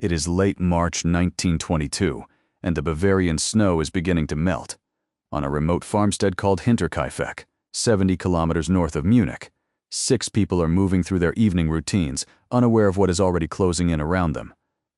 It is late March 1922, and the Bavarian snow is beginning to melt. On a remote farmstead called Hinterkaifeck, 70 kilometers north of Munich, 6 people are moving through their evening routines, unaware of what is already closing in around them.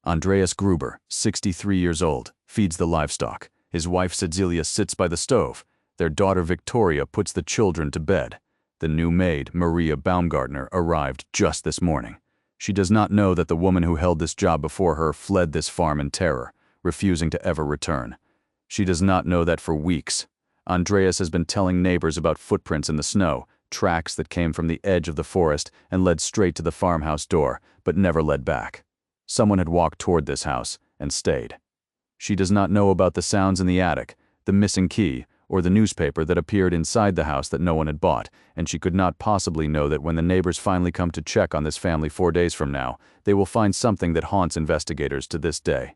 Andreas Gruber, 63 years old, feeds the livestock. His wife Cecilia sits by the stove. Their daughter Victoria puts the children to bed. The new maid, Maria Baumgartner, arrived just this morning. She does not know that the woman who held this job before her fled this farm in terror, refusing to ever return. She does not know that for weeks, Andreas has been telling neighbors about footprints in the snow, tracks that came from the edge of the forest and led straight to the farmhouse door, but never led back. Someone had walked toward this house and stayed. She does not know about the sounds in the attic, the missing key, or the newspaper that appeared inside the house that no one had bought, and she could not possibly know that when the neighbors finally come to check on this family 4 days from now, they will find something that haunts investigators to this day.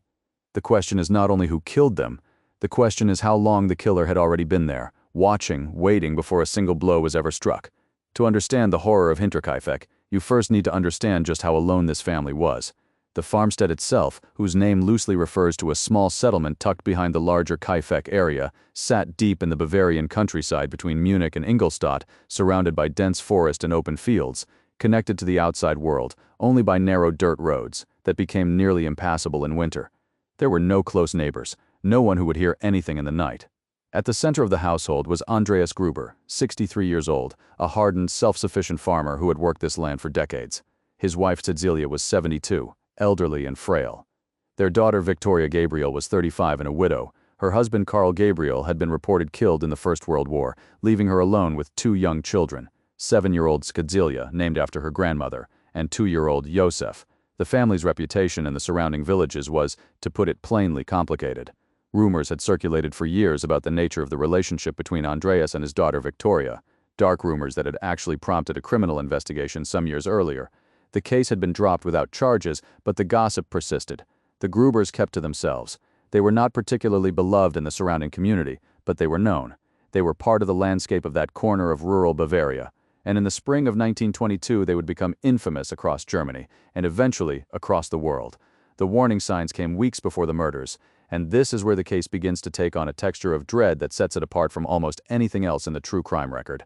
The question is not only who killed them, the question is how long the killer had already been there, watching, waiting before a single blow was ever struck. To understand the horror of Hinterkaifeck, you first need to understand just how alone this family was. The farmstead itself, whose name loosely refers to a small settlement tucked behind the larger Kaifeck area, sat deep in the Bavarian countryside between Munich and Ingolstadt, surrounded by dense forest and open fields, connected to the outside world only by narrow dirt roads that became nearly impassable in winter. There were no close neighbors, no one who would hear anything in the night. At the center of the household was Andreas Gruber, 63 years old, a hardened, self-sufficient farmer who had worked this land for decades. His wife Cecilia was 72. Elderly and frail. Their daughter Victoria Gabriel was 35 and a widow. Her husband Karl Gabriel had been reported killed in the First World War, leaving her alone with 2 young children, 7-year-old Cecilia, named after her grandmother, and 2-year-old Josef. The family's reputation in the surrounding villages was, to put it plainly, complicated. Rumors had circulated for years about the nature of the relationship between Andreas and his daughter Victoria, dark rumors that had actually prompted a criminal investigation some years earlier. The case had been dropped without charges, but the gossip persisted. The Grubers kept to themselves. They were not particularly beloved in the surrounding community, but they were known. They were part of the landscape of that corner of rural Bavaria, and in the spring of 1922 they would become infamous across Germany, and eventually across the world. The warning signs came weeks before the murders, and this is where the case begins to take on a texture of dread that sets it apart from almost anything else in the true crime record.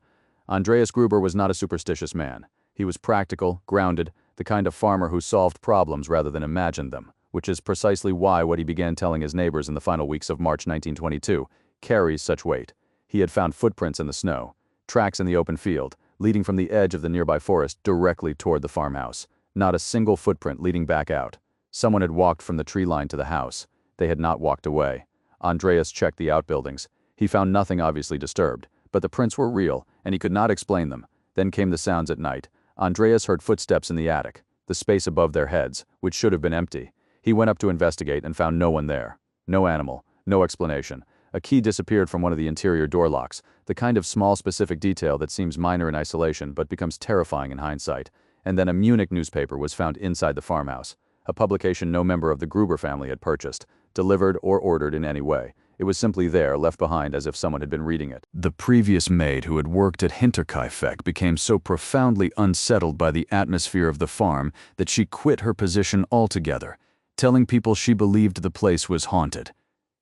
Andreas Gruber was not a superstitious man. He was practical, grounded, the kind of farmer who solved problems rather than imagined them, which is precisely why what he began telling his neighbors in the final weeks of March 1922 carries such weight. He had found footprints in the snow, tracks in the open field, leading from the edge of the nearby forest directly toward the farmhouse. Not a single footprint leading back out. Someone had walked from the tree line to the house. They had not walked away. Andreas checked the outbuildings. He found nothing obviously disturbed, but the prints were real, and he could not explain them. Then came the sounds at night. Andreas heard footsteps in the attic, the space above their heads, which should have been empty. He went up to investigate and found no one there. No animal, no explanation. A key disappeared from one of the interior door locks, the kind of small specific detail that seems minor in isolation but becomes terrifying in hindsight. And then a Munich newspaper was found inside the farmhouse, a publication no member of the Gruber family had purchased, delivered or ordered in any way. It was simply there, left behind as if someone had been reading it. The previous maid who had worked at Hinterkaifeck became so profoundly unsettled by the atmosphere of the farm that she quit her position altogether, telling people she believed the place was haunted.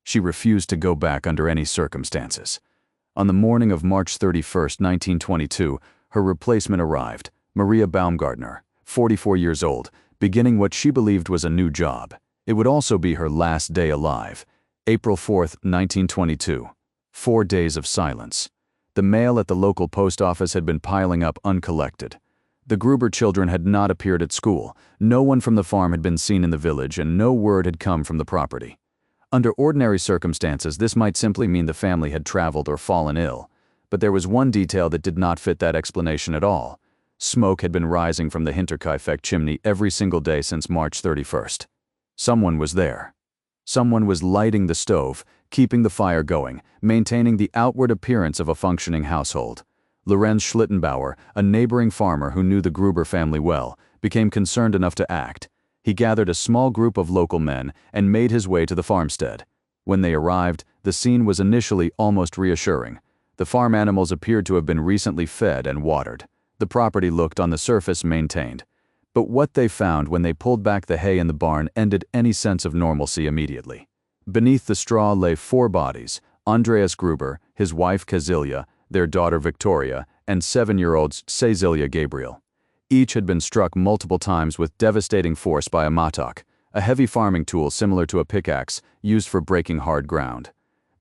She refused to go back under any circumstances. On the morning of March 31, 1922, her replacement arrived, Maria Baumgartner, 44 years old, beginning what she believed was a new job. It would also be her last day alive. April 4, 1922. 4 days of silence. The mail at the local post office had been piling up uncollected. The Gruber children had not appeared at school. No one from the farm had been seen in the village, and no word had come from the property. Under ordinary circumstances, this might simply mean the family had traveled or fallen ill. But there was one detail that did not fit that explanation at all. Smoke had been rising from the Hinterkaifeck chimney every single day since March 31st. Someone was there. Someone was lighting the stove, keeping the fire going, maintaining the outward appearance of a functioning household. Lorenz Schlittenbauer, a neighboring farmer who knew the Gruber family well, became concerned enough to act. He gathered a small group of local men and made his way to the farmstead. When they arrived, the scene was initially almost reassuring. The farm animals appeared to have been recently fed and watered. The property looked, on the surface, maintained. But what they found when they pulled back the hay in the barn ended any sense of normalcy immediately. Beneath the straw lay 4 bodies: Andreas Gruber, his wife Cecilia, their daughter Victoria, and 7-year-old Cecilia Gabriel. Each had been struck multiple times with devastating force by a mattock, a heavy farming tool similar to a pickaxe used for breaking hard ground.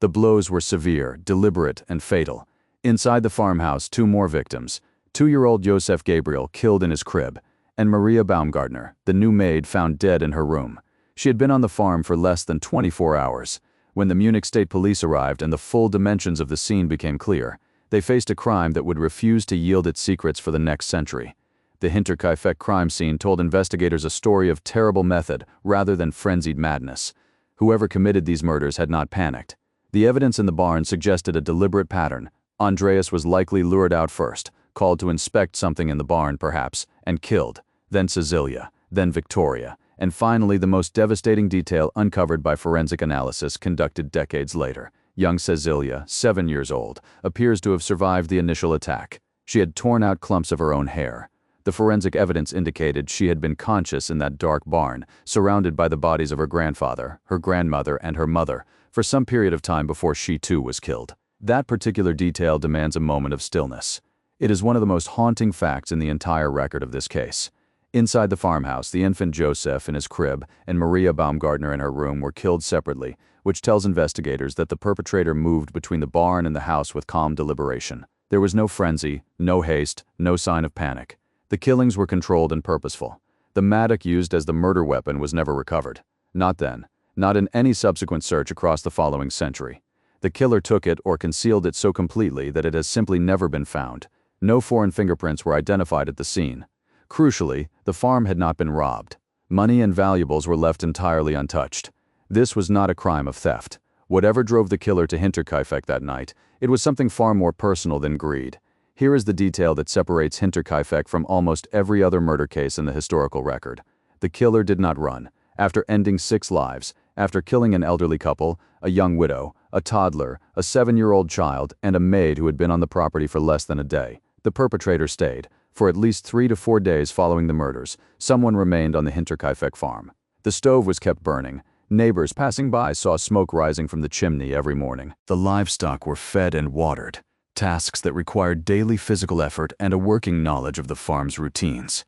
The blows were severe, deliberate, and fatal. Inside the farmhouse, 2 more victims: 2-year-old Josef Gabriel killed in his crib, and Maria Baumgartner, the new maid, found dead in her room. She had been on the farm for less than 24 hours. When the Munich State Police arrived and the full dimensions of the scene became clear, they faced a crime that would refuse to yield its secrets for the next century. The Hinterkaifeck crime scene told investigators a story of terrible method rather than frenzied madness. Whoever committed these murders had not panicked. The evidence in the barn suggested a deliberate pattern. Andreas was likely lured out first, called to inspect something in the barn perhaps, and killed, then Cecilia, then Victoria, and finally the most devastating detail uncovered by forensic analysis conducted decades later. Young Cecilia, 7 years old, appears to have survived the initial attack. She had torn out clumps of her own hair. The forensic evidence indicated she had been conscious in that dark barn, surrounded by the bodies of her grandfather, her grandmother, and her mother, for some period of time before she too was killed. That particular detail demands a moment of stillness. It is one of the most haunting facts in the entire record of this case. Inside the farmhouse, the infant Joseph in his crib and Maria Baumgartner in her room were killed separately, which tells investigators that the perpetrator moved between the barn and the house with calm deliberation. There was no frenzy, no haste, no sign of panic. The killings were controlled and purposeful. The mattock used as the murder weapon was never recovered. Not then. Not in any subsequent search across the following century. The killer took it or concealed it so completely that it has simply never been found. No foreign fingerprints were identified at the scene. Crucially, the farm had not been robbed. Money and valuables were left entirely untouched. This was not a crime of theft. Whatever drove the killer to Hinterkaifeck that night, it was something far more personal than greed. Here is the detail that separates Hinterkaifeck from almost every other murder case in the historical record. The killer did not run. After ending 6 lives, after killing an elderly couple, a young widow, a toddler, a 7-year-old child, and a maid who had been on the property for less than a day, the perpetrator stayed. For at least 3 to 4 days following the murders, someone remained on the Hinterkaifeck farm. The stove was kept burning. Neighbors passing by saw smoke rising from the chimney every morning. The livestock were fed and watered, tasks that required daily physical effort and a working knowledge of the farm's routines.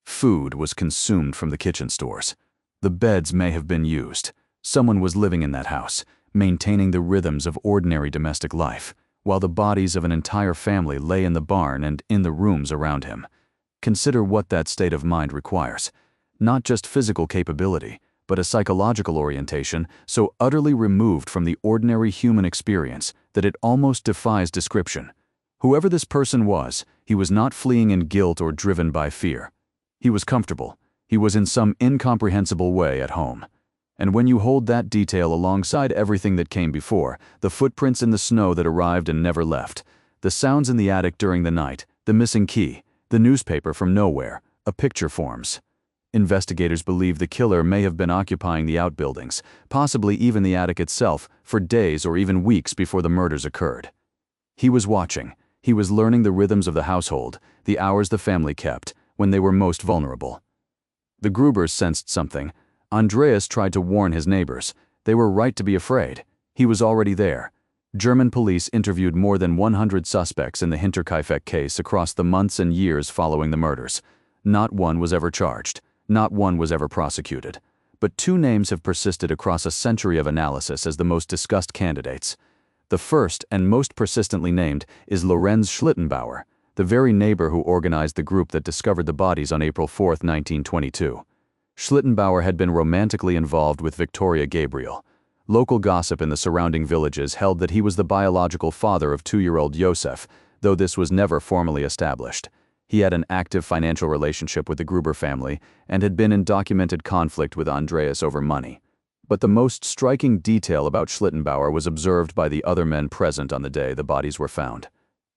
Food was consumed from the kitchen stores. The beds may have been used. Someone was living in that house, maintaining the rhythms of ordinary domestic life, while the bodies of an entire family lay in the barn and in the rooms around him. Consider what that state of mind requires. Not just physical capability, but a psychological orientation so utterly removed from the ordinary human experience that it almost defies description. Whoever this person was, he was not fleeing in guilt or driven by fear. He was comfortable. He was in some incomprehensible way at home. And when you hold that detail alongside everything that came before, the footprints in the snow that arrived and never left, the sounds in the attic during the night, the missing key, the newspaper from nowhere, a picture forms. Investigators believe the killer may have been occupying the outbuildings, possibly even the attic itself, for days or even weeks before the murders occurred. He was watching. He was learning the rhythms of the household, the hours the family kept, when they were most vulnerable. The Grubers sensed something. Andreas tried to warn his neighbors. They were right to be afraid. He was already there. German police interviewed more than 100 suspects in the Hinterkaifeck case across the months and years following the murders. Not one was ever charged. Not one was ever prosecuted. But 2 names have persisted across a century of analysis as the most discussed candidates. The first and most persistently named is Lorenz Schlittenbauer, the very neighbor who organized the group that discovered the bodies on April 4, 1922. Schlittenbauer had been romantically involved with Victoria Gabriel. Local gossip in the surrounding villages held that he was the biological father of 2-year-old Josef, though this was never formally established. He had an active financial relationship with the Gruber family and had been in documented conflict with Andreas over money. But the most striking detail about Schlittenbauer was observed by the other men present on the day the bodies were found.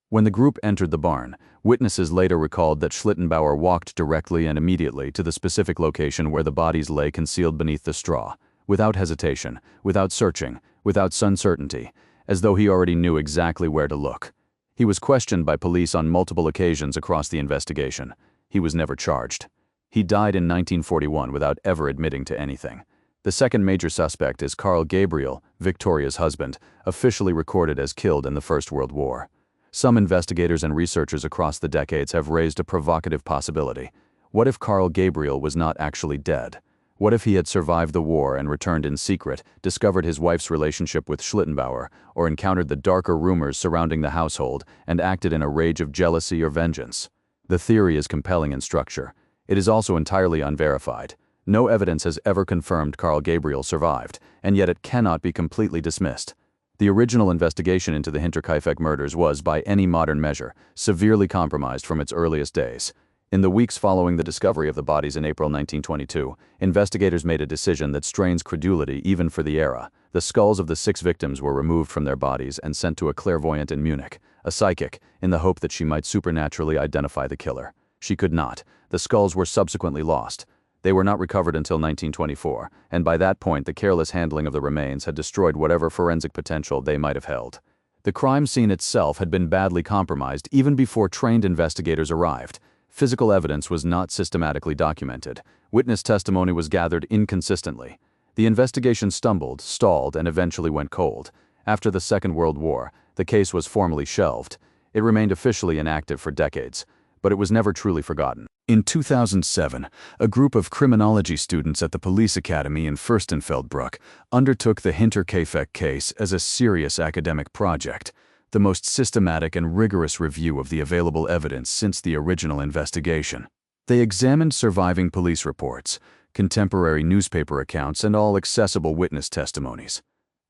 When the group entered the barn, witnesses later recalled that Schlittenbauer walked directly and immediately to the specific location where the bodies lay concealed beneath the straw, without hesitation, without searching, without uncertainty, as though he already knew exactly where to look. He was questioned by police on multiple occasions across the investigation. He was never charged. He died in 1941 without ever admitting to anything. The second major suspect is Carl Gabriel, Victoria's husband, officially recorded as killed in the First World War. Some investigators and researchers across the decades have raised a provocative possibility. What if Carl Gabriel was not actually dead? What if he had survived the war and returned in secret, discovered his wife's relationship with Schlittenbauer, or encountered the darker rumors surrounding the household and acted in a rage of jealousy or vengeance? The theory is compelling in structure. It is also entirely unverified. No evidence has ever confirmed Carl Gabriel survived, and yet it cannot be completely dismissed. The original investigation into the Hinterkaifeck murders was, by any modern measure, severely compromised from its earliest days. In the weeks following the discovery of the bodies in April 1922, investigators made a decision that strains credulity even for the era. The skulls of the 6 victims were removed from their bodies and sent to a clairvoyant in Munich, a psychic, in the hope that she might supernaturally identify the killer. She could not. The skulls were subsequently lost. They were not recovered until 1924, and by that point the careless handling of the remains had destroyed whatever forensic potential they might have held. The crime scene itself had been badly compromised even before trained investigators arrived. Physical evidence was not systematically documented. Witness testimony was gathered inconsistently. The investigation stumbled, stalled, and eventually went cold. After the Second World War, the case was formally shelved. It remained officially inactive for decades, but it was never truly forgotten. In 2007, a group of criminology students at the police academy in Fürstenfeldbruck undertook the Hinterkaifeck case as a serious academic project, the most systematic and rigorous review of the available evidence since the original investigation. They examined surviving police reports, contemporary newspaper accounts, and all accessible witness testimonies.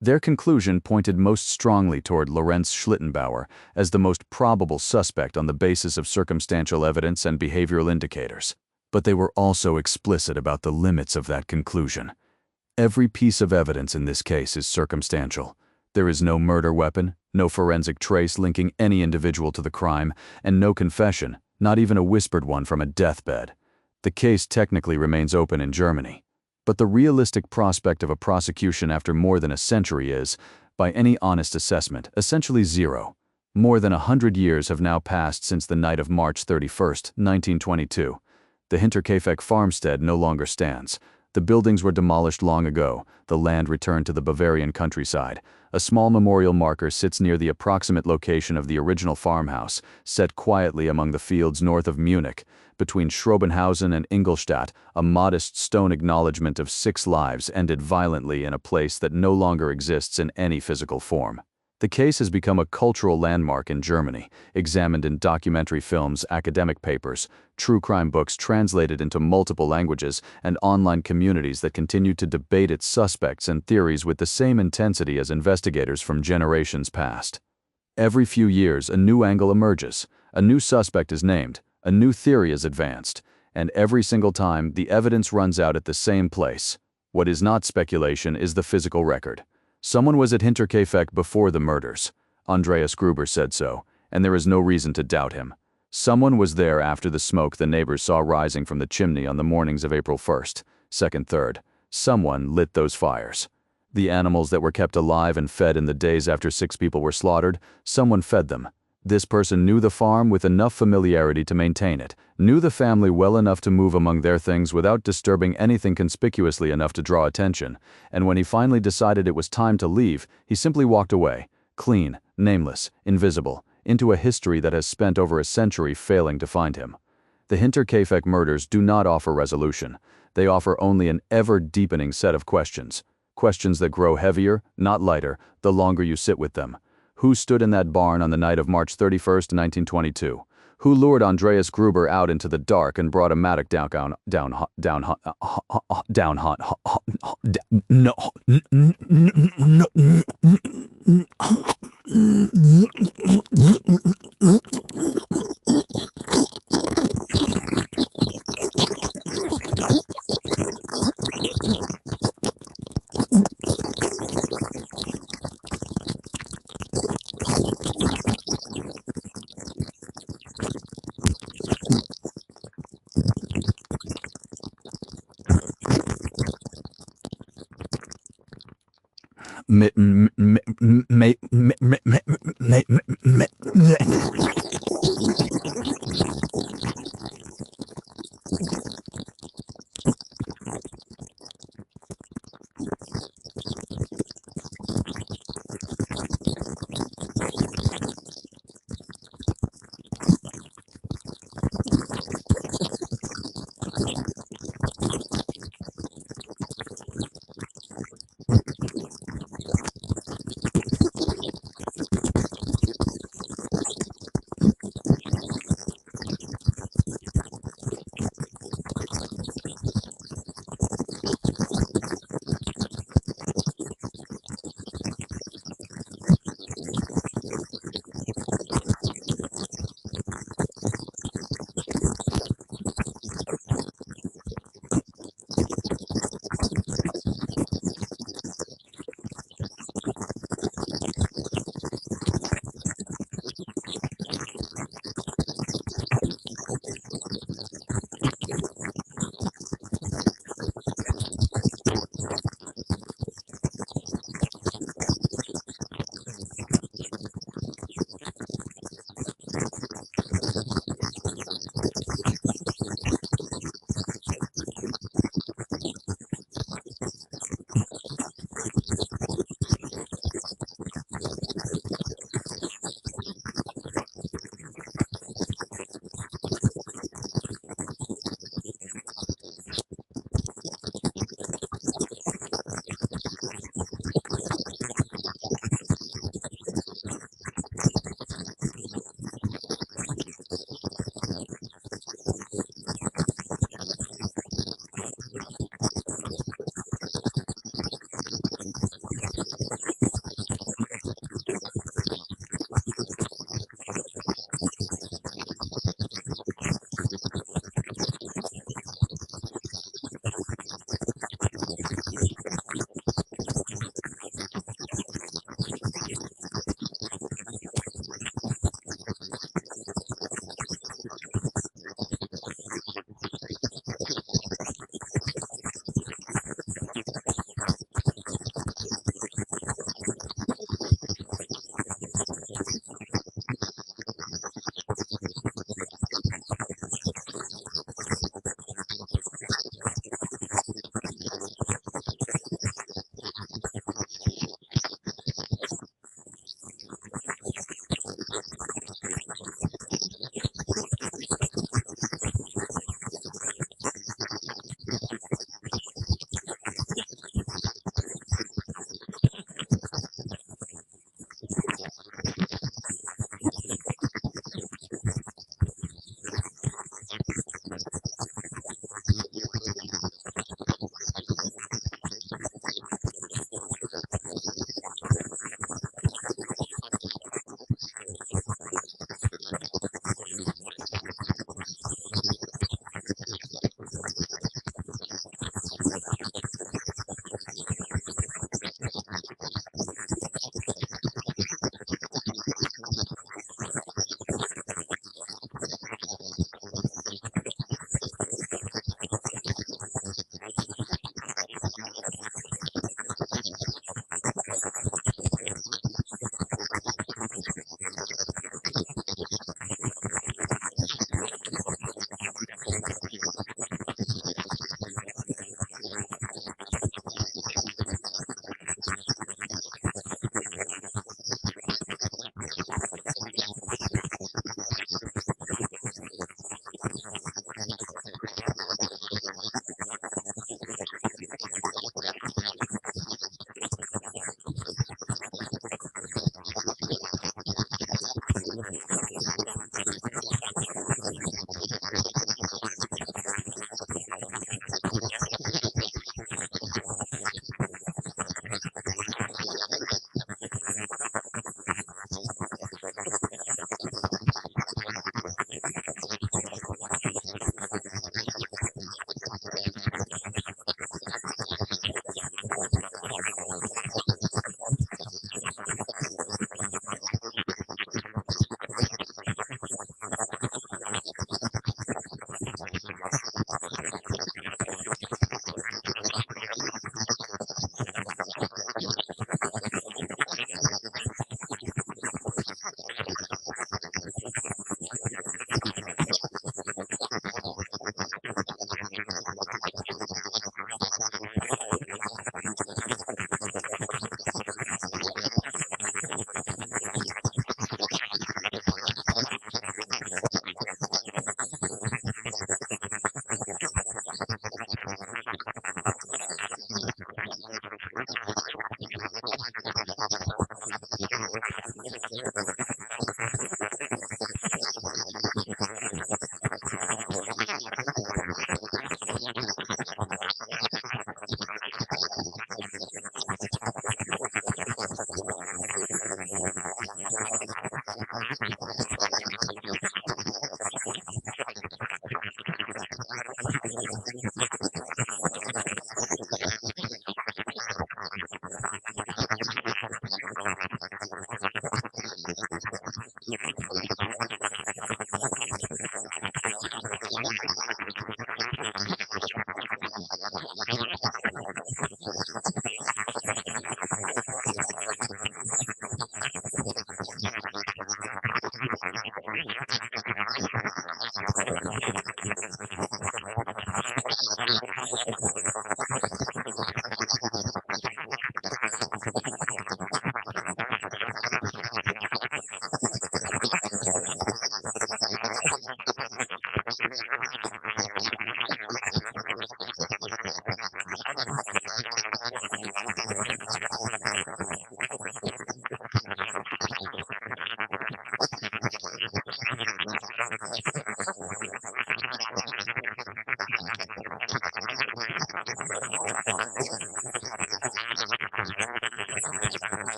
Their conclusion pointed most strongly toward Lorenz Schlittenbauer as the most probable suspect on the basis of circumstantial evidence and behavioral indicators. But they were also explicit about the limits of that conclusion. Every piece of evidence in this case is circumstantial. There is no murder weapon, no forensic trace linking any individual to the crime, and no confession, not even a whispered one from a deathbed. The case technically remains open in Germany. But the realistic prospect of a prosecution after more than a century is, by any honest assessment, essentially zero. More than 100 years have now passed since the night of March 31st, 1922. The Hinterkaifeck farmstead no longer stands. The buildings were demolished long ago, the land returned to the Bavarian countryside. A small memorial marker sits near the approximate location of the original farmhouse, set quietly among the fields north of Munich. Between Schrobenhausen and Ingolstadt, a modest stone acknowledgement of 6 lives ended violently in a place that no longer exists in any physical form. The case has become a cultural landmark in Germany, examined in documentary films, academic papers, true crime books translated into multiple languages, and online communities that continue to debate its suspects and theories with the same intensity as investigators from generations past. Every few years, a new angle emerges, a new suspect is named, a new theory is advanced, and every single time, the evidence runs out at the same place. What is not speculation is the physical record. Someone was at Hinterkaifeck before the murders. Andreas Gruber said so, and there is no reason to doubt him. Someone was there after the smoke the neighbors saw rising from the chimney on the mornings of April 1st, 2nd, 3rd. Someone lit those fires. The animals that were kept alive and fed in the days after 6 people were slaughtered, someone fed them. This person knew the farm with enough familiarity to maintain it, knew the family well enough to move among their things without disturbing anything conspicuously enough to draw attention, and when he finally decided it was time to leave, he simply walked away, clean, nameless, invisible, into a history that has spent over a century failing to find him. The Hinterkaifeck murders do not offer resolution. They offer only an ever-deepening set of questions. Questions that grow heavier, not lighter, the longer you sit with them. Who stood in that barn on the night of March 31st, 1922? Who lured Andreas Gruber out into the dark and brought a mattock